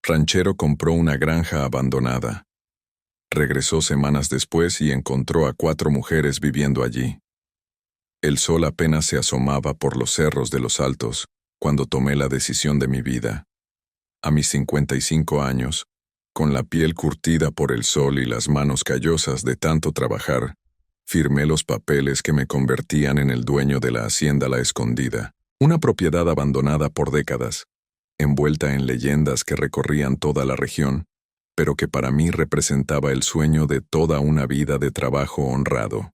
Ranchero compró una granja abandonada. Regresó semanas después y encontró a 4 mujeres viviendo allí. El sol apenas se asomaba por los cerros de los Altos cuando tomé la decisión de mi vida. A mis 55 años, con la piel curtida por el sol y las manos callosas de tanto trabajar, firmé los papeles que me convertían en el dueño de la hacienda La Escondida, una propiedad abandonada por décadas, envuelta en leyendas que recorrían toda la región, pero que para mí representaba el sueño de toda una vida de trabajo honrado.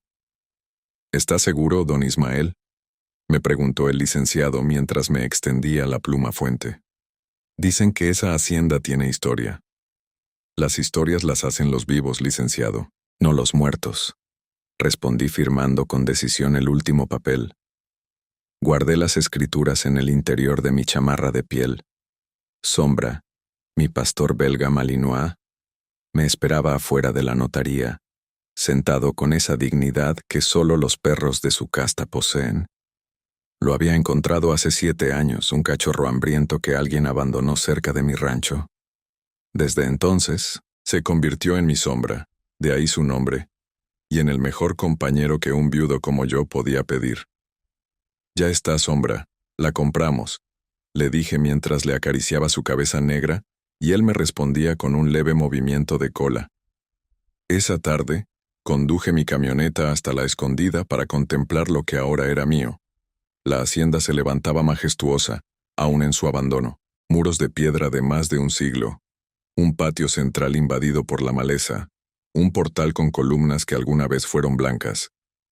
¿Está seguro, don Ismael?, me preguntó el licenciado mientras me extendía la pluma fuente. Dicen que esa hacienda tiene historia. Las historias las hacen los vivos, licenciado, no los muertos, respondí firmando con decisión el último papel. Guardé las escrituras en el interior de mi chamarra de piel. Sombra, mi pastor belga malinois, me esperaba afuera de la notaría, sentado con esa dignidad que solo los perros de su casta poseen. Lo había encontrado hace 7 años, un cachorro hambriento que alguien abandonó cerca de mi rancho. Desde entonces, se convirtió en mi sombra, de ahí su nombre, y en el mejor compañero que un viudo como yo podía pedir. Ya está, Sombra, la compramos, le dije mientras le acariciaba su cabeza negra, y él me respondía con un leve movimiento de cola. Esa tarde, conduje mi camioneta hasta La Escondida para contemplar lo que ahora era mío. La hacienda se levantaba majestuosa, aún en su abandono, muros de piedra de más de un siglo, un patio central invadido por la maleza, un portal con columnas que alguna vez fueron blancas,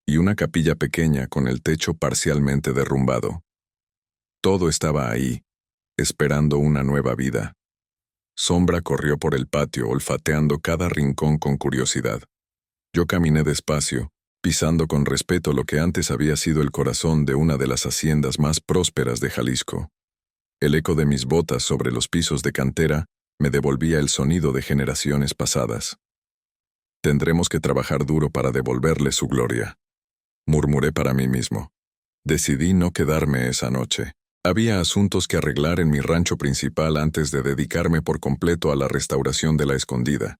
y una capilla pequeña con el techo parcialmente derrumbado. Todo estaba ahí, esperando una nueva vida. Sombra corrió por el patio, olfateando cada rincón con curiosidad. Yo caminé despacio, pisando con respeto lo que antes había sido el corazón de una de las haciendas más prósperas de Jalisco. El eco de mis botas sobre los pisos de cantera me devolvía el sonido de generaciones pasadas. Tendremos que trabajar duro para devolverle su gloria, murmuré para mí mismo. Decidí no quedarme esa noche. Había asuntos que arreglar en mi rancho principal antes de dedicarme por completo a la restauración de La Escondida.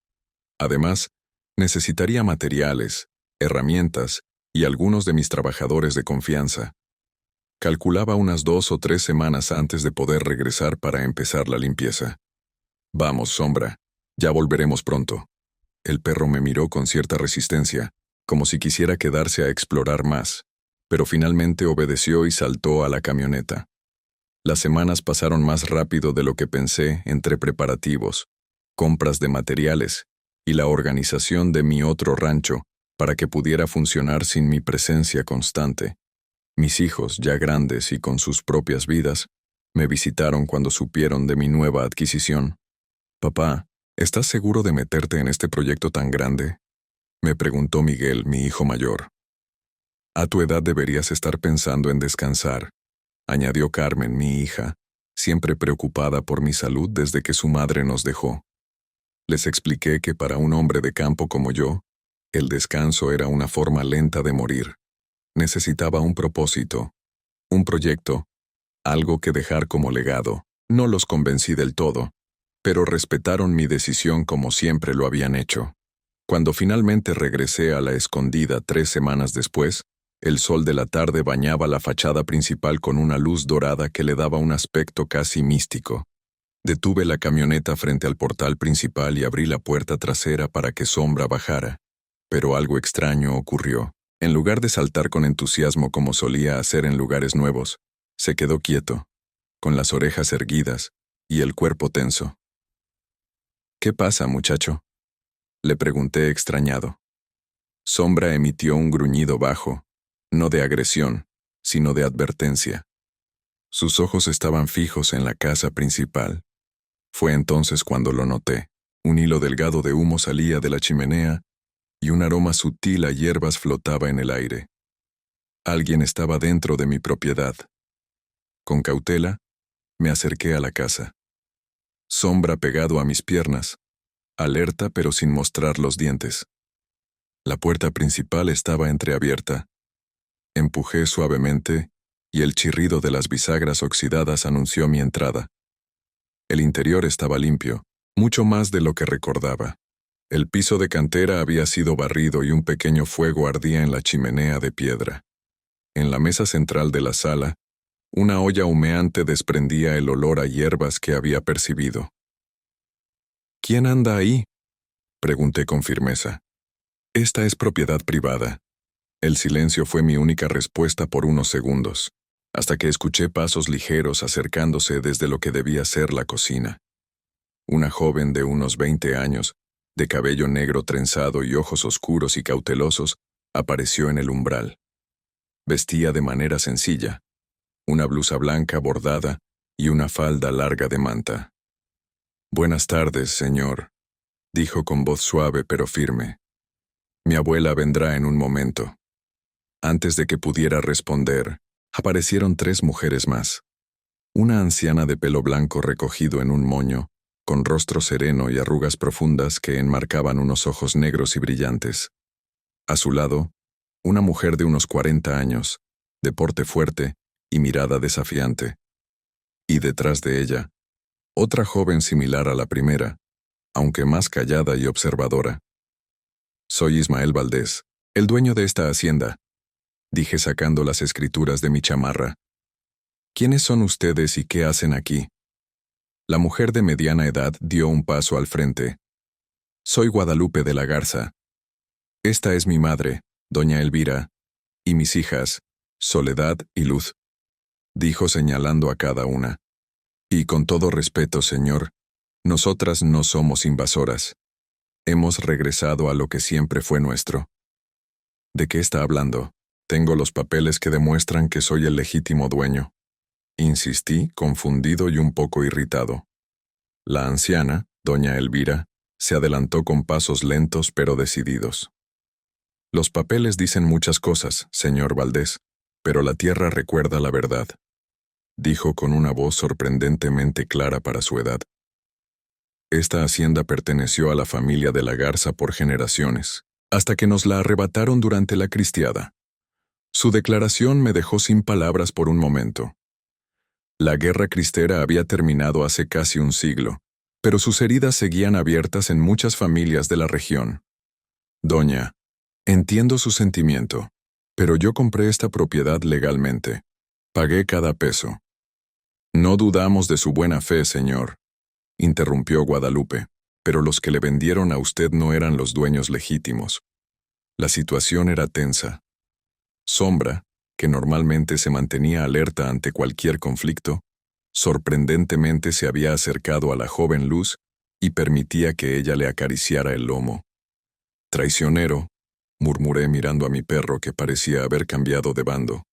Además, necesitaría materiales, herramientas y algunos de mis trabajadores de confianza. Calculaba unas 2 o 3 semanas antes de poder regresar para empezar la limpieza. Vamos, Sombra, ya volveremos pronto. El perro me miró con cierta resistencia, como si quisiera quedarse a explorar más, pero finalmente obedeció y saltó a la camioneta. Las semanas pasaron más rápido de lo que pensé entre preparativos, compras de materiales y la organización de mi otro rancho para que pudiera funcionar sin mi presencia constante. Mis hijos, ya grandes y con sus propias vidas, me visitaron cuando supieron de mi nueva adquisición. «Papá, ¿estás seguro de meterte en este proyecto tan grande?», me preguntó Miguel, mi hijo mayor. «A tu edad deberías estar pensando en descansar», añadió Carmen, mi hija, siempre preocupada por mi salud desde que su madre nos dejó. Les expliqué que para un hombre de campo como yo, el descanso era una forma lenta de morir. Necesitaba un propósito, un proyecto, algo que dejar como legado. No los convencí del todo, pero respetaron mi decisión como siempre lo habían hecho. Cuando finalmente regresé a La Escondida 3 semanas después, el sol de la tarde bañaba la fachada principal con una luz dorada que le daba un aspecto casi místico. Detuve la camioneta frente al portal principal y abrí la puerta trasera para que Sombra bajara. Pero algo extraño ocurrió. En lugar de saltar con entusiasmo como solía hacer en lugares nuevos, se quedó quieto, con las orejas erguidas y el cuerpo tenso. «¿Qué pasa, muchacho?», le pregunté extrañado. Sombra emitió un gruñido bajo, no de agresión, sino de advertencia. Sus ojos estaban fijos en la casa principal. Fue entonces cuando lo noté. Un hilo delgado de humo salía de la chimenea y un aroma sutil a hierbas flotaba en el aire. Alguien estaba dentro de mi propiedad. Con cautela, me acerqué a la casa. Sombra pegado a mis piernas, alerta pero sin mostrar los dientes. La puerta principal estaba entreabierta. Empujé suavemente y el chirrido de las bisagras oxidadas anunció mi entrada. El interior estaba limpio, Mucho más de lo que recordaba. El piso de cantera había sido barrido y un pequeño fuego ardía en la chimenea de piedra. En la mesa central de la sala, una olla humeante desprendía el olor a hierbas que había percibido. ¿Quién anda ahí?, pregunté con firmeza. Esta es propiedad privada. El silencio fue mi única respuesta por unos segundos, hasta que escuché pasos ligeros acercándose desde lo que debía ser la cocina. Una joven de unos 20 años, de cabello negro trenzado y ojos oscuros y cautelosos, apareció en el umbral. Vestía de manera sencilla, una blusa blanca bordada y una falda larga de manta. «Buenas tardes, señor», dijo con voz suave pero firme. «Mi abuela vendrá en un momento». Antes de que pudiera responder, aparecieron 3 mujeres más. Una anciana de pelo blanco recogido en un moño, con rostro sereno y arrugas profundas que enmarcaban unos ojos negros y brillantes. A su lado, una mujer de unos 40 años, de porte fuerte y mirada desafiante. Y detrás de ella, otra joven similar a la primera, aunque más callada y observadora. «Soy Ismael Valdés, el dueño de esta hacienda», dije sacando las escrituras de mi chamarra. «¿Quiénes son ustedes y qué hacen aquí?» La mujer de mediana edad dio un paso al frente. «Soy Guadalupe de la Garza. Esta es mi madre, doña Elvira, y mis hijas, Soledad y Luz», dijo señalando a cada una. «Y con todo respeto, señor, nosotras no somos invasoras. Hemos regresado a lo que siempre fue nuestro». «¿De qué está hablando? Tengo los papeles que demuestran que soy el legítimo dueño», insistí, confundido y un poco irritado. La anciana, doña Elvira, se adelantó con pasos lentos pero decididos. «Los papeles dicen muchas cosas, señor Valdés, pero la tierra recuerda la verdad», dijo con una voz sorprendentemente clara para su edad. «Esta hacienda perteneció a la familia de la Garza por generaciones, hasta que nos la arrebataron durante la cristiada». Su declaración me dejó sin palabras por un momento. La guerra cristera había terminado hace casi un siglo, pero sus heridas seguían abiertas en muchas familias de la región. «Doña, entiendo su sentimiento, pero yo compré esta propiedad legalmente. Pagué cada peso». «No dudamos de su buena fe, señor», interrumpió Guadalupe, «pero los que le vendieron a usted no eran los dueños legítimos». La situación era tensa. Sombra, que normalmente se mantenía alerta ante cualquier conflicto, sorprendentemente se había acercado a la joven Luz y permitía que ella le acariciara el lomo. «Traicionero», murmuré mirando a mi perro que parecía haber cambiado de bando.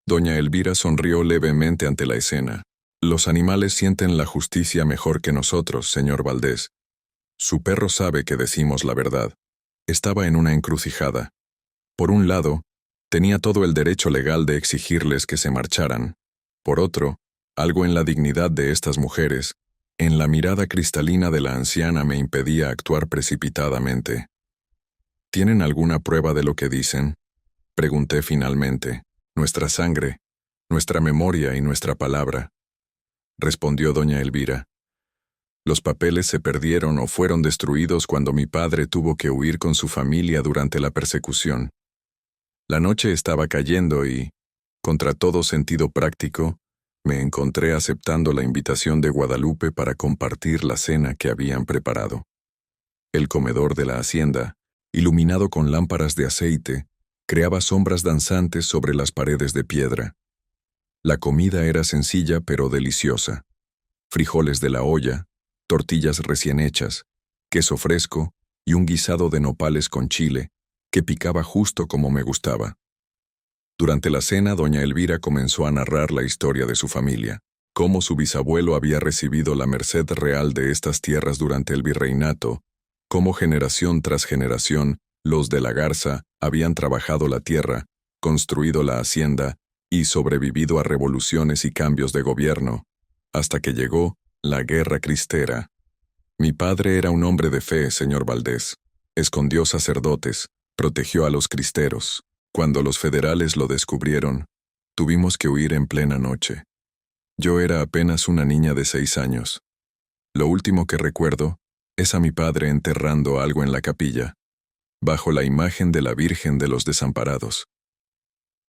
Doña Elvira sonrió levemente ante la escena. «Los animales sienten la justicia mejor que nosotros, señor Valdés. Su perro sabe que decimos la verdad». Estaba en una encrucijada. Por un lado, tenía todo el derecho legal de exigirles que se marcharan. Por otro, algo en la dignidad de estas mujeres, en la mirada cristalina de la anciana me impedía actuar precipitadamente. «¿Tienen alguna prueba de lo que dicen?», pregunté finalmente. «Nuestra sangre, nuestra memoria y nuestra palabra», respondió doña Elvira. «Los papeles se perdieron o fueron destruidos cuando mi padre tuvo que huir con su familia durante la persecución. La noche estaba cayendo y, contra todo sentido práctico, me encontré aceptando la invitación de Guadalupe para compartir la cena que habían preparado. El comedor de la hacienda, iluminado con lámparas de aceite, creaba sombras danzantes sobre las paredes de piedra. La comida era sencilla pero deliciosa. Frijoles de la olla, tortillas recién hechas, queso fresco y un guisado de nopales con chile, que picaba justo como me gustaba. Durante la cena, doña Elvira comenzó a narrar la historia de su familia, cómo su bisabuelo había recibido la merced real de estas tierras durante el virreinato, cómo generación tras generación, los de la Garza habían trabajado la tierra, construido la hacienda y sobrevivido a revoluciones y cambios de gobierno, hasta que llegó la guerra cristera. Mi padre era un hombre de fe, señor Valdés. Escondió sacerdotes, protegió a los cristeros. Cuando los federales lo descubrieron, tuvimos que huir en plena noche. Yo era apenas una niña de 6 años. Lo último que recuerdo es a mi padre enterrando algo en la capilla, bajo la imagen de la Virgen de los Desamparados.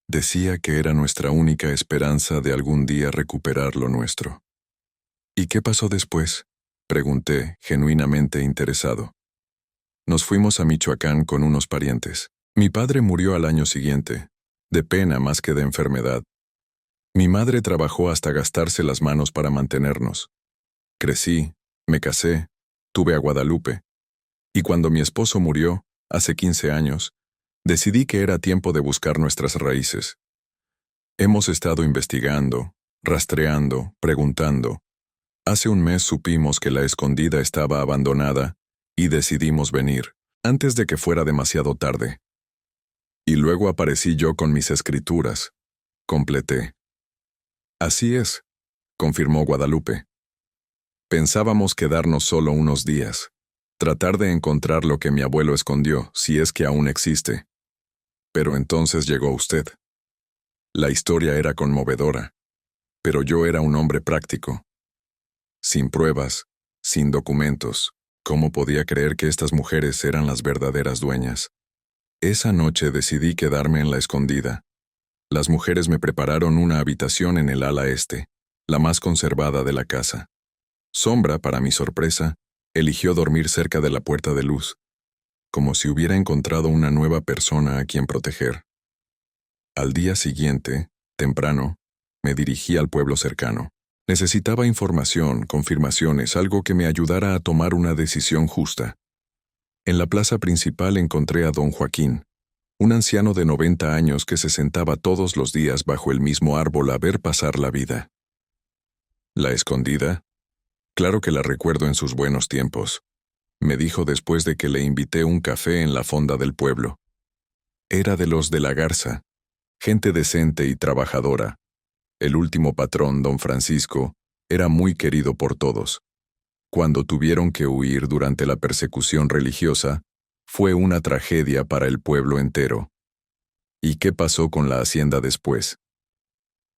Decía que era nuestra única esperanza de algún día recuperar lo nuestro. ¿Y qué pasó después?, pregunté, genuinamente interesado. Nos fuimos a Michoacán con unos parientes. Mi padre murió al año siguiente, de pena más que de enfermedad. Mi madre trabajó hasta gastarse las manos para mantenernos. Crecí, me casé, tuve a Guadalupe. Y cuando mi esposo murió, hace 15 años, decidí que era tiempo de buscar nuestras raíces. Hemos estado investigando, rastreando, preguntando. Hace un mes supimos que la escondida estaba abandonada y decidimos venir, antes de que fuera demasiado tarde. Y luego aparecí yo con mis escrituras. Completé. Así es, confirmó Guadalupe. Pensábamos quedarnos solo unos días, tratar de encontrar lo que mi abuelo escondió, si es que aún existe. Pero entonces llegó usted. La historia era conmovedora, pero yo era un hombre práctico. Sin pruebas, sin documentos, ¿cómo podía creer que estas mujeres eran las verdaderas dueñas? Esa noche decidí quedarme en la escondida. Las mujeres me prepararon una habitación en el ala este, la más conservada de la casa. Sombra, para mi sorpresa, eligió dormir cerca de la puerta de luz, como si hubiera encontrado una nueva persona a quien proteger. Al día siguiente, temprano, me dirigí al pueblo cercano. Necesitaba información, confirmaciones, algo que me ayudara a tomar una decisión justa. En la plaza principal encontré a don Joaquín, un anciano de 90 años que se sentaba todos los días bajo el mismo árbol a ver pasar la vida. ¿La escondida? Claro que la recuerdo en sus buenos tiempos, me dijo después de que le invité un café en la fonda del pueblo. Era de los de la Garza, gente decente y trabajadora. El último patrón, don Francisco, era muy querido por todos. Cuando tuvieron que huir durante la persecución religiosa, fue una tragedia para el pueblo entero. ¿Y qué pasó con la hacienda después?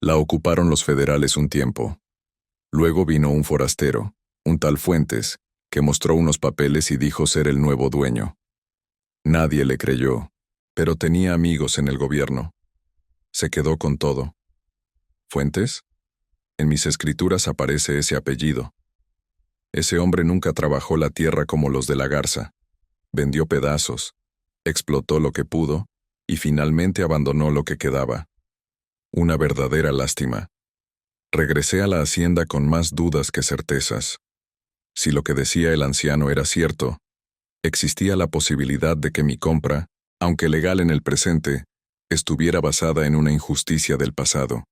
La ocuparon los federales un tiempo. Luego vino un forastero, un tal Fuentes, que mostró unos papeles y dijo ser el nuevo dueño. Nadie le creyó, pero tenía amigos en el gobierno. Se quedó con todo. ¿Fuentes? En mis escrituras aparece ese apellido. Ese hombre nunca trabajó la tierra como los de la Garza. Vendió pedazos, explotó lo que pudo y finalmente abandonó lo que quedaba. Una verdadera lástima. Regresé a la hacienda con más dudas que certezas. Si lo que decía el anciano era cierto, existía la posibilidad de que mi compra, aunque legal en el presente, estuviera basada en una injusticia del pasado.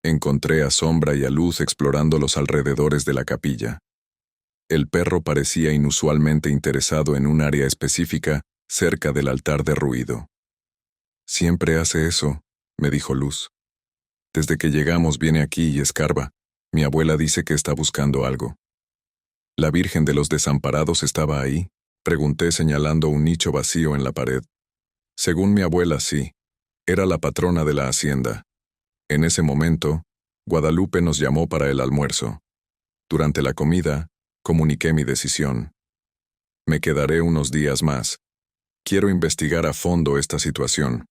Encontré a Sombra y a Luz explorando los alrededores de la capilla. El perro parecía inusualmente interesado en un área específica cerca del altar derruido. Siempre hace eso, me dijo Luz. Desde que llegamos viene aquí y escarba. Mi abuela dice que está buscando algo. ¿La Virgen de los Desamparados estaba ahí?, pregunté señalando un nicho vacío en la pared. Según mi abuela, sí. Era la patrona de la hacienda. En ese momento, Guadalupe nos llamó para el almuerzo. Durante la comida, comuniqué mi decisión. Me quedaré unos días más. Quiero investigar a fondo esta situación.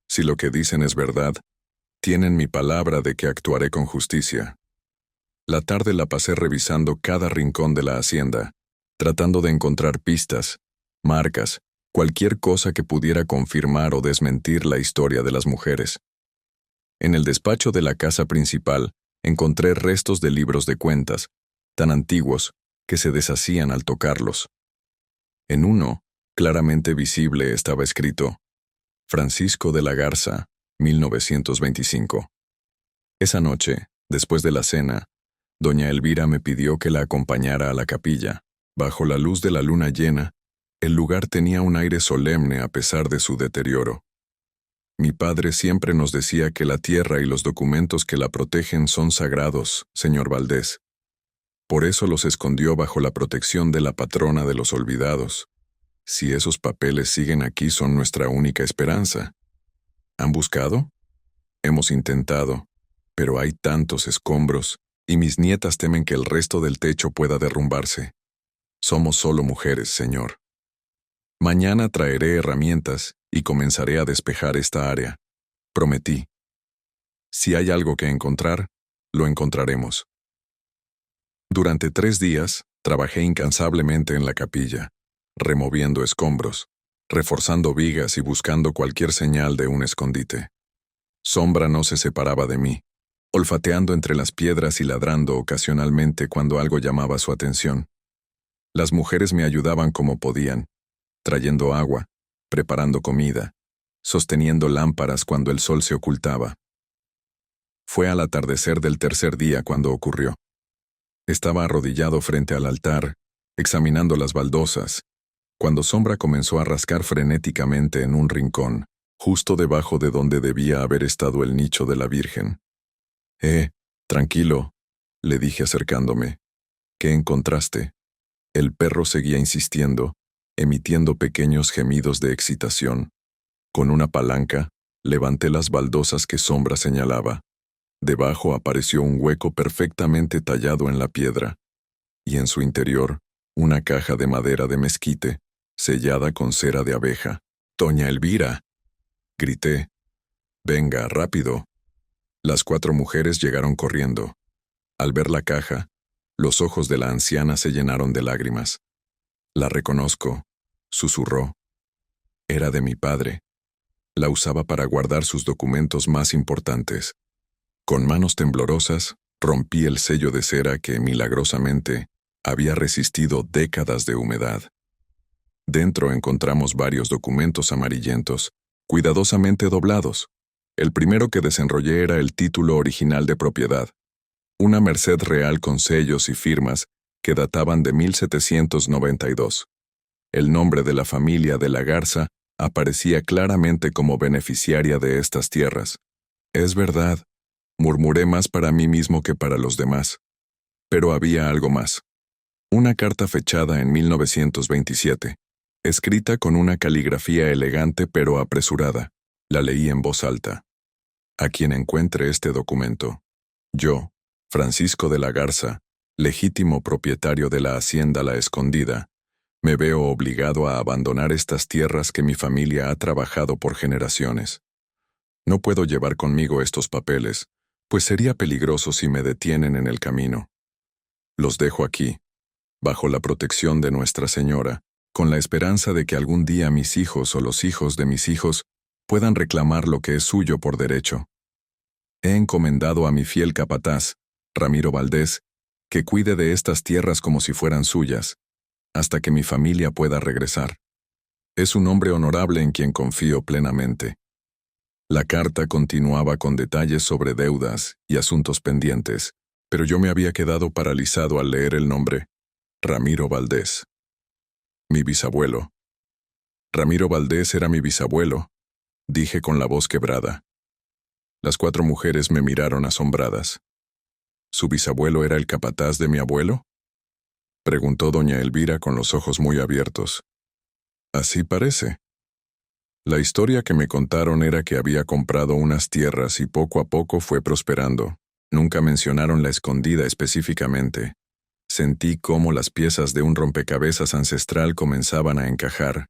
Si lo que dicen es verdad, tienen mi palabra de que actuaré con justicia. La tarde la pasé revisando cada rincón de la hacienda, tratando de encontrar pistas, marcas, cualquier cosa que pudiera confirmar o desmentir la historia de las mujeres. En el despacho de la casa principal encontré restos de libros de cuentas, tan antiguos que se deshacían al tocarlos. En uno, claramente visible, estaba escrito: Francisco de la Garza, 1925. Esa noche, después de la cena, doña Elvira me pidió que la acompañara a la capilla. Bajo la luz de la luna llena, el lugar tenía un aire solemne a pesar de su deterioro. Mi padre siempre nos decía que la tierra y los documentos que la protegen son sagrados, señor Valdés. Por eso los escondió bajo la protección de la patrona de los olvidados. Si esos papeles siguen aquí, son nuestra única esperanza. ¿Han buscado? Hemos intentado, pero hay tantos escombros y mis nietas temen que el resto del techo pueda derrumbarse. Somos solo mujeres, señor. Mañana traeré herramientas y comenzaré a despejar esta área. Prometí. Si hay algo que encontrar, lo encontraremos. Durante 3 días, trabajé incansablemente en la capilla, removiendo escombros, reforzando vigas y buscando cualquier señal de un escondite. Sombra no se separaba de mí, olfateando entre las piedras y ladrando ocasionalmente cuando algo llamaba su atención. Las mujeres me ayudaban como podían, trayendo agua, preparando comida, sosteniendo lámparas cuando el sol se ocultaba. Fue al atardecer del tercer día cuando ocurrió. Estaba arrodillado frente al altar, examinando las baldosas, cuando Sombra comenzó a rascar frenéticamente en un rincón, justo debajo de donde debía haber estado el nicho de la Virgen. Tranquilo, le dije acercándome. ¿Qué encontraste? El perro seguía insistiendo, emitiendo pequeños gemidos de excitación. Con una palanca, levanté las baldosas que Sombra señalaba. Debajo apareció un hueco perfectamente tallado en la piedra, y en su interior, una caja de madera de mezquite, sellada con cera de abeja. «¡Doña Elvira!», grité. «Venga, rápido». Las 4 mujeres llegaron corriendo. Al ver la caja, los ojos de la anciana se llenaron de lágrimas. «La reconozco», susurró. «Era de mi padre. La usaba para guardar sus documentos más importantes». Con manos temblorosas, rompí el sello de cera que, milagrosamente, había resistido décadas de humedad. Dentro encontramos varios documentos amarillentos, cuidadosamente doblados. El primero que desenrollé era el título original de propiedad, una merced real con sellos y firmas que databan de 1792. El nombre de la familia de la Garza aparecía claramente como beneficiaria de estas tierras. «Es verdad», murmuré más para mí mismo que para los demás. Pero había algo más. Una carta fechada en 1927, escrita con una caligrafía elegante pero apresurada. La leí en voz alta. «A quien encuentre este documento. Yo, Francisco de la Garza, legítimo propietario de la hacienda La Escondida, me veo obligado a abandonar estas tierras que mi familia ha trabajado por generaciones. No puedo llevar conmigo estos papeles, pues sería peligroso si me detienen en el camino. Los dejo aquí, bajo la protección de Nuestra Señora, con la esperanza de que algún día mis hijos o los hijos de mis hijos puedan reclamar lo que es suyo por derecho. He encomendado a mi fiel capataz, Ramiro Valdés, que cuide de estas tierras como si fueran suyas, hasta que mi familia pueda regresar. Es un hombre honorable en quien confío plenamente». La carta continuaba con detalles sobre deudas y asuntos pendientes, pero yo me había quedado paralizado al leer el nombre. Ramiro Valdés. Mi bisabuelo. Ramiro Valdés era mi bisabuelo, dije con la voz quebrada. Las 4 mujeres me miraron asombradas. ¿Su bisabuelo era el capataz de mi abuelo?, preguntó doña Elvira con los ojos muy abiertos. Así parece. La historia que me contaron era que había comprado unas tierras y poco a poco fue prosperando. Nunca mencionaron La Escondida específicamente. Sentí cómo las piezas de un rompecabezas ancestral comenzaban a encajar.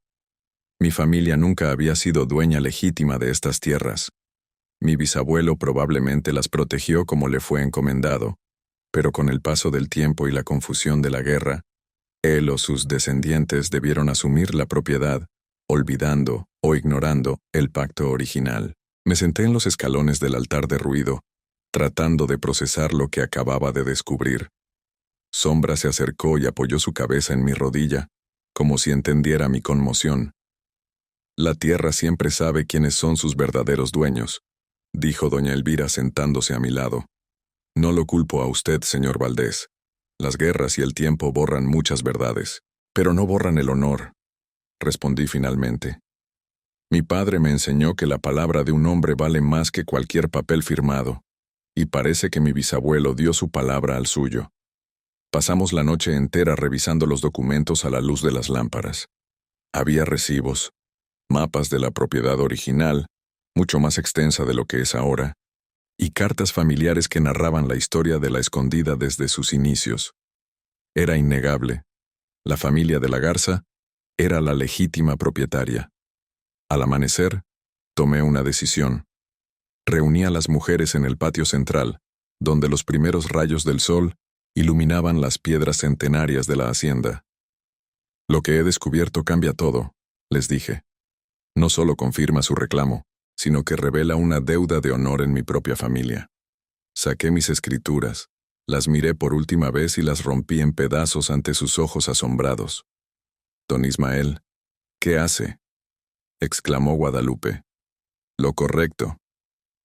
Mi familia nunca había sido dueña legítima de estas tierras. Mi bisabuelo probablemente las protegió como le fue encomendado, pero con el paso del tiempo y la confusión de la guerra, él o sus descendientes debieron asumir la propiedad, olvidando o ignorando el pacto original. Me senté en los escalones del altar derruido, tratando de procesar lo que acababa de descubrir. Sombra se acercó y apoyó su cabeza en mi rodilla, como si entendiera mi conmoción. La tierra siempre sabe quiénes son sus verdaderos dueños, dijo doña Elvira sentándose a mi lado. No lo culpo a usted, señor Valdés. Las guerras y el tiempo borran muchas verdades, pero no borran el honor, respondí finalmente. Mi padre me enseñó que la palabra de un hombre vale más que cualquier papel firmado, y parece que mi bisabuelo dio su palabra al suyo. Pasamos la noche entera revisando los documentos a la luz de las lámparas. Había recibos, mapas de la propiedad original, mucho más extensa de lo que es ahora, y cartas familiares que narraban la historia de la escondida desde sus inicios. Era innegable. La familia de la Garza era la legítima propietaria. Al amanecer, tomé una decisión. Reuní a las mujeres en el patio central, donde los primeros rayos del sol iluminaban las piedras centenarias de la hacienda. Lo que he descubierto cambia todo, les dije. No solo confirma su reclamo, sino que revela una deuda de honor en mi propia familia. Saqué mis escrituras, las miré por última vez y las rompí en pedazos ante sus ojos asombrados. «Don Ismael, ¿qué hace?», exclamó Guadalupe. «Lo correcto.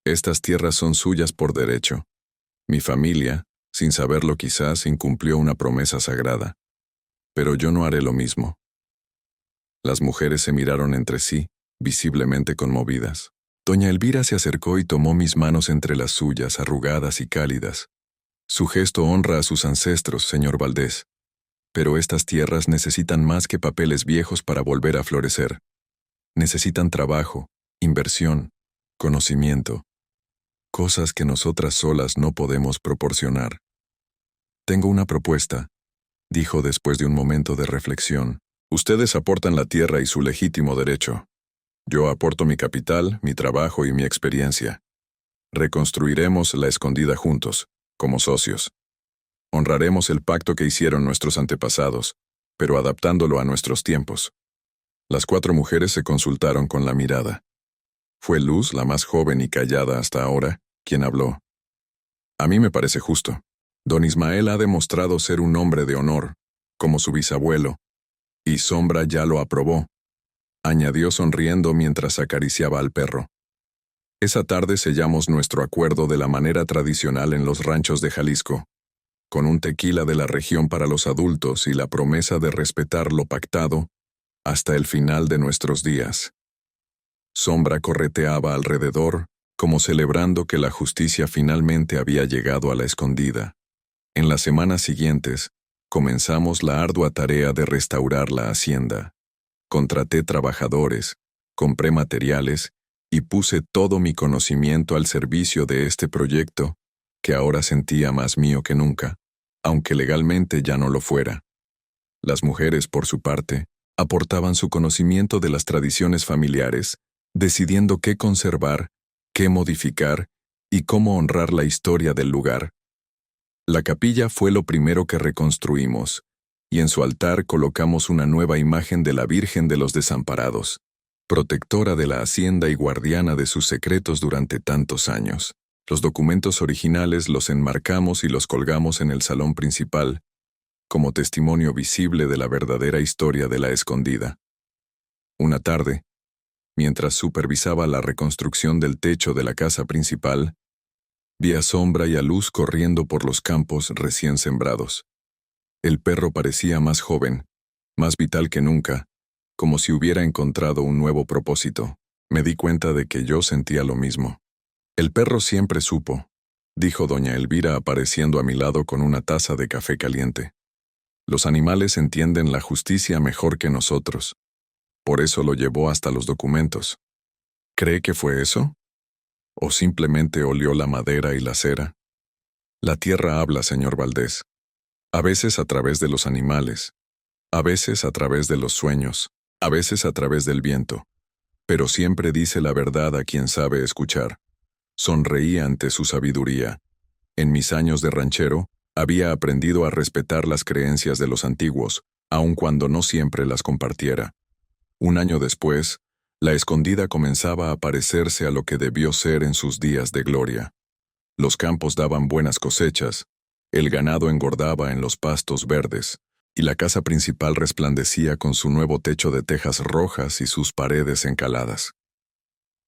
Estas tierras son suyas por derecho. Mi familia, sin saberlo quizás, incumplió una promesa sagrada. Pero yo no haré lo mismo». Las mujeres se miraron entre sí, visiblemente conmovidas. Doña Elvira se acercó y tomó mis manos entre las suyas, arrugadas y cálidas. «Su gesto honra a sus ancestros, señor Valdés. Pero estas tierras necesitan más que papeles viejos para volver a florecer. Necesitan trabajo, inversión, conocimiento. Cosas que nosotras solas no podemos proporcionar. Tengo una propuesta», dijo después de un momento de reflexión. «Ustedes aportan la tierra y su legítimo derecho. Yo aporto mi capital, mi trabajo y mi experiencia. Reconstruiremos la escondida juntos, como socios. Honraremos el pacto que hicieron nuestros antepasados, pero adaptándolo a nuestros tiempos». Las 4 mujeres se consultaron con la mirada. Fue Luz, la más joven y callada hasta ahora, quien habló. «A mí me parece justo. Don Ismael ha demostrado ser un hombre de honor, como su bisabuelo, y Sombra ya lo aprobó», añadió sonriendo mientras acariciaba al perro. «Esa tarde sellamos nuestro acuerdo de la manera tradicional en los ranchos de Jalisco, con un tequila de la región para los adultos y la promesa de respetar lo pactado hasta el final de nuestros días». Sombra correteaba alrededor, como celebrando que la justicia finalmente había llegado a la escondida. En las semanas siguientes, comenzamos la ardua tarea de restaurar la hacienda. Contraté trabajadores, compré materiales y puse todo mi conocimiento al servicio de este proyecto, que ahora sentía más mío que nunca, aunque legalmente ya no lo fuera. Las mujeres, por su parte, aportaban su conocimiento de las tradiciones familiares, decidiendo qué conservar, qué modificar y cómo honrar la historia del lugar. La capilla fue lo primero que reconstruimos, y en su altar colocamos una nueva imagen de la Virgen de los Desamparados, protectora de la hacienda y guardiana de sus secretos durante tantos años. Los documentos originales los enmarcamos y los colgamos en el salón principal, como testimonio visible de la verdadera historia de la escondida. Una tarde, mientras supervisaba la reconstrucción del techo de la casa principal, vi a Sombra y a Luz corriendo por los campos recién sembrados. El perro parecía más joven, más vital que nunca, como si hubiera encontrado un nuevo propósito. Me di cuenta de que yo sentía lo mismo. «El perro siempre supo», dijo doña Elvira apareciendo a mi lado con una taza de café caliente. «Los animales entienden la justicia mejor que nosotros. Por eso lo llevó hasta los documentos». ¿Cree que fue eso? ¿O simplemente olió la madera y la cera? La tierra habla, señor Valdés. A veces a través de los animales, a veces a través de los sueños, a veces a través del viento. Pero siempre dice la verdad a quien sabe escuchar. Sonreí ante su sabiduría. En mis años de ranchero, había aprendido a respetar las creencias de los antiguos, aun cuando no siempre las compartiera. Un año después, la escondida comenzaba a parecerse a lo que debió ser en sus días de gloria. Los campos daban buenas cosechas, el ganado engordaba en los pastos verdes, y la casa principal resplandecía con su nuevo techo de tejas rojas y sus paredes encaladas.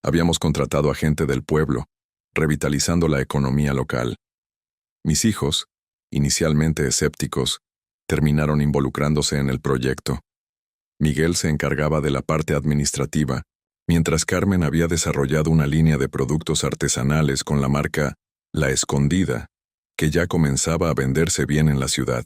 Habíamos contratado a gente del pueblo, revitalizando la economía local. Mis hijos, inicialmente escépticos, terminaron involucrándose en el proyecto. Miguel se encargaba de la parte administrativa, mientras Carmen había desarrollado una línea de productos artesanales con la marca La Escondida, que ya comenzaba a venderse bien en la ciudad.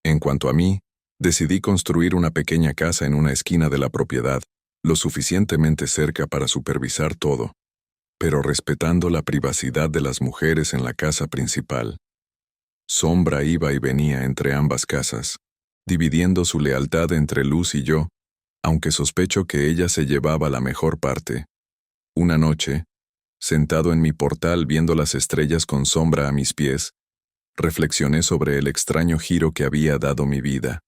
En cuanto a mí, decidí construir una pequeña casa en una esquina de la propiedad, lo suficientemente cerca para supervisar todo. pero respetando la privacidad de las mujeres en la casa principal. Sombra iba y venía entre ambas casas, dividiendo su lealtad entre Luz y yo, aunque sospecho que ella se llevaba la mejor parte. Una noche, sentado en mi portal viendo las estrellas con Sombra a mis pies, reflexioné sobre el extraño giro que había dado mi vida.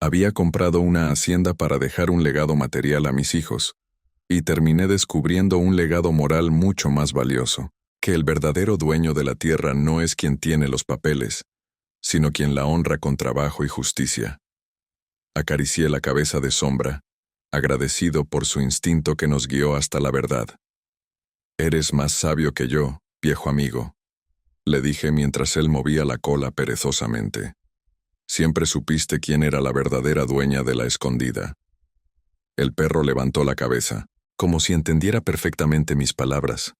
Había comprado una hacienda para dejar un legado material a mis hijos, y terminé descubriendo un legado moral mucho más valioso, que el verdadero dueño de la tierra no es quien tiene los papeles, sino quien la honra con trabajo y justicia. Acaricié la cabeza de Sombra, agradecido por su instinto que nos guió hasta la verdad. «Eres más sabio que yo, viejo amigo», le dije mientras él movía la cola perezosamente. «Siempre supiste quién era la verdadera dueña de la escondida». El perro levantó la cabeza, como si entendiera perfectamente mis palabras,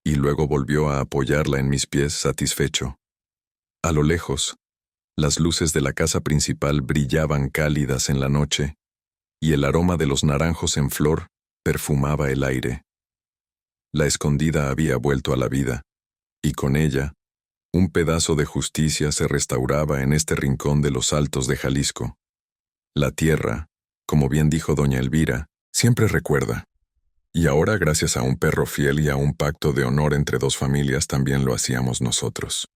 y luego volvió a apoyarla en mis pies satisfecho. A lo lejos, las luces de la casa principal brillaban cálidas en la noche, y el aroma de los naranjos en flor perfumaba el aire. La escondida había vuelto a la vida, y con ella, un pedazo de justicia se restauraba en este rincón de los Altos de Jalisco. La tierra, como bien dijo doña Elvira, siempre recuerda. Y ahora, gracias a un perro fiel y a un pacto de honor entre dos familias, también lo hacíamos nosotros.